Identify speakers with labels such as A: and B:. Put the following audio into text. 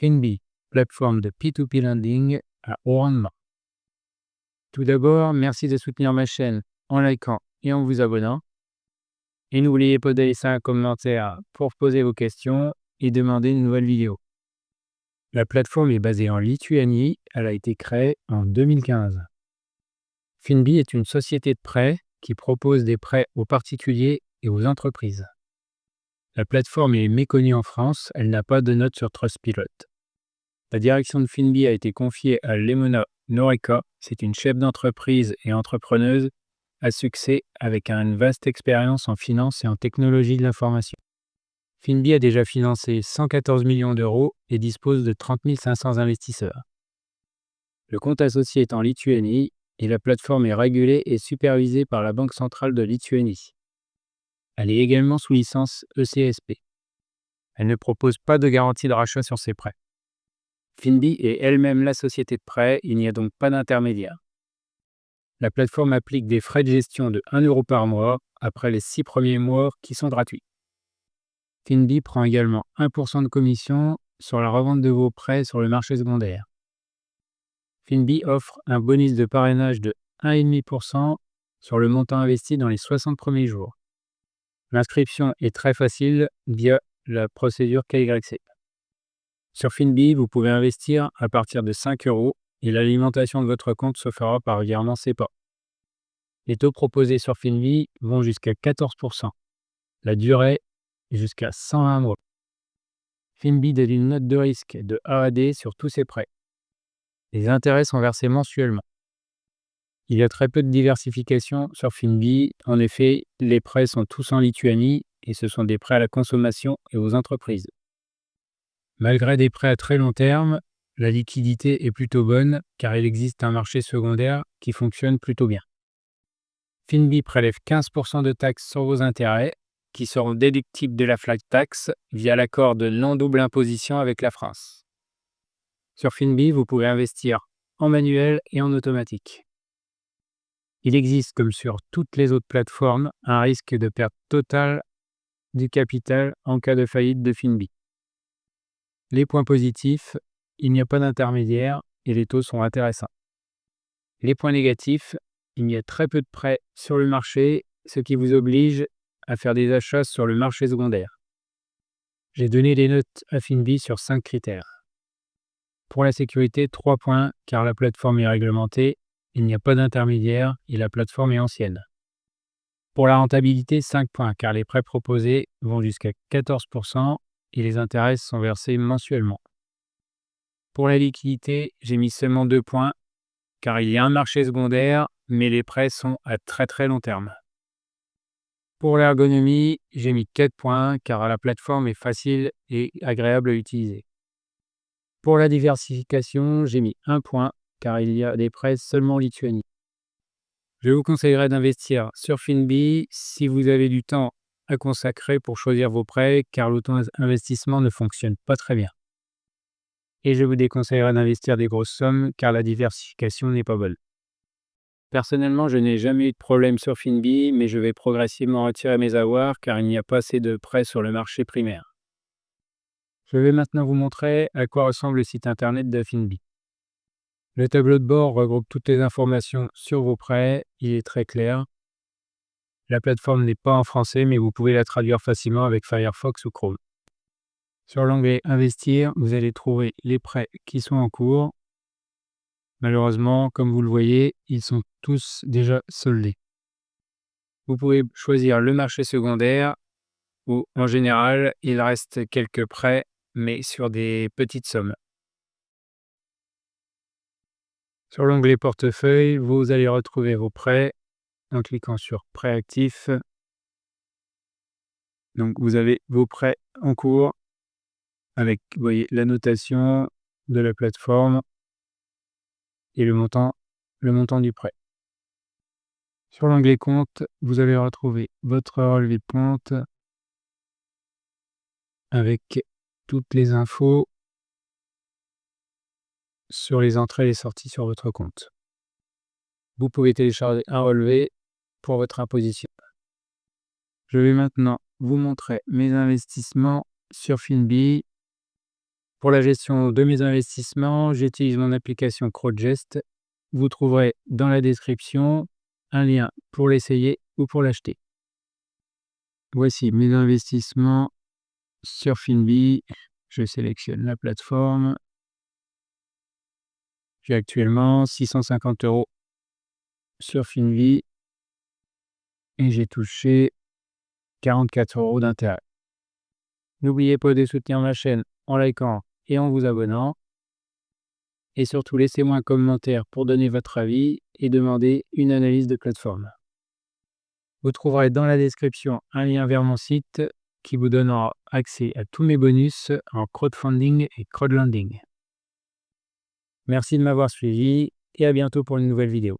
A: Finbi, plateforme de P2P lending à haut rendement. Tout d'abord, merci de soutenir ma chaîne en likant et en vous abonnant. Et n'oubliez pas de laisser un commentaire pour poser vos questions et demander une nouvelle vidéo. La plateforme est basée en Lituanie, elle a été créée en 2015. Finbi est une société de prêt qui propose des prêts aux particuliers et aux entreprises. La plateforme est méconnue en France, elle n'a pas de note sur Trustpilot. La direction de Finbi a été confiée à Lemona Noreka, c'est une chef d'entreprise et entrepreneuse à succès avec une vaste expérience en finance et en technologie de l'information. Finbi a déjà financé 114 millions d'euros et dispose de 30 500 investisseurs. Le compte associé est en Lituanie et la plateforme est régulée et supervisée par la Banque centrale de Lituanie. Elle est également sous licence ECSP. Elle ne propose pas de garantie de rachat sur ses prêts. Finbi est elle-même la société de prêt, il n'y a donc pas d'intermédiaire. La plateforme applique des frais de gestion de 1 euro par mois après les 6 premiers mois qui sont gratuits. Finbi prend également 1% de commission sur la revente de vos prêts sur le marché secondaire. Finbi offre un bonus de parrainage de 1,5% sur le montant investi dans les 60 premiers jours. L'inscription est très facile via la procédure KYC. Sur Finbi, vous pouvez investir à partir de 5 euros et l'alimentation de votre compte se fera par virement SEPA. Les taux proposés sur Finbi vont jusqu'à 14%. La durée est jusqu'à 120 mois. Finbi donne une note de risque de A à D sur tous ses prêts. Les intérêts sont versés mensuellement. Il y a très peu de diversification sur Finbi. En effet, les prêts sont tous en Lituanie et ce sont des prêts à la consommation et aux entreprises. Malgré des prêts à très long terme, la liquidité est plutôt bonne car il existe un marché secondaire qui fonctionne plutôt bien. Finbi prélève 15% de taxes sur vos intérêts qui seront déductibles de la flat tax via l'accord de non-double imposition avec la France. Sur Finbi, vous pouvez investir en manuel et en automatique. Il existe, comme sur toutes les autres plateformes, un risque de perte totale du capital en cas de faillite de Finbi. Les points positifs, il n'y a pas d'intermédiaire et les taux sont intéressants. Les points négatifs, il y a très peu de prêts sur le marché, ce qui vous oblige à faire des achats sur le marché secondaire. J'ai donné des notes à Finbi sur 5 critères. Pour la sécurité, 3 points, car la plateforme est réglementée, il n'y a pas d'intermédiaire et la plateforme est ancienne. Pour la rentabilité, 5 points, car les prêts proposés vont jusqu'à 14% et les intérêts sont versés mensuellement. Pour la liquidité, j'ai mis seulement 2 points, car il y a un marché secondaire, mais les prêts sont à très très long terme. Pour l'ergonomie, j'ai mis 4 points, car la plateforme est facile et agréable à utiliser. Pour la diversification, j'ai mis 1 point, car il y a des prêts seulement en Lituanie. Je vous conseillerais d'investir sur Finbi si vous avez du temps à consacrer pour choisir vos prêts, car l'auto-investissement ne fonctionne pas très bien. Et je vous déconseillerais d'investir des grosses sommes, car la diversification n'est pas bonne. Personnellement, je n'ai jamais eu de problème sur Finbi, mais je vais progressivement retirer mes avoirs car il n'y a pas assez de prêts sur le marché primaire. Je vais maintenant vous montrer à quoi ressemble le site internet de Finbi. Le tableau de bord regroupe toutes les informations sur vos prêts, il est très clair. La plateforme n'est pas en français, mais vous pouvez la traduire facilement avec Firefox ou Chrome. Sur l'onglet Investir, vous allez trouver les prêts qui sont en cours. Malheureusement, comme vous le voyez, ils sont tous déjà soldés. Vous pouvez choisir le marché secondaire où, en général, il reste quelques prêts, mais sur des petites sommes. Sur l'onglet Portefeuille, vous allez retrouver vos prêts en cliquant sur Prêts actifs. Donc, vous avez vos prêts en cours avec, vous voyez, la notation de la plateforme et le montant du prêt. Sur l'onglet Compte, vous allez retrouver votre relevé de compte avec toutes les infos sur les entrées et les sorties sur votre compte. Vous pouvez télécharger un relevé pour votre imposition. Je vais maintenant vous montrer mes investissements sur Finbi. Pour la gestion de mes investissements, j'utilise mon application Crowdgest. Vous trouverez dans la description un lien pour l'essayer ou pour l'acheter. Voici mes investissements sur Finbi. Je sélectionne la plateforme. J'ai actuellement 650 € sur Finbi et j'ai touché 44 € d'intérêt. N'oubliez pas de soutenir ma chaîne en likant et en vous abonnant. Et surtout, laissez-moi un commentaire pour donner votre avis et demander une analyse de plateforme. Vous trouverez dans la description un lien vers mon site qui vous donnera accès à tous mes bonus en crowdfunding et crowdlending. Merci de m'avoir suivi et à bientôt pour une nouvelle vidéo.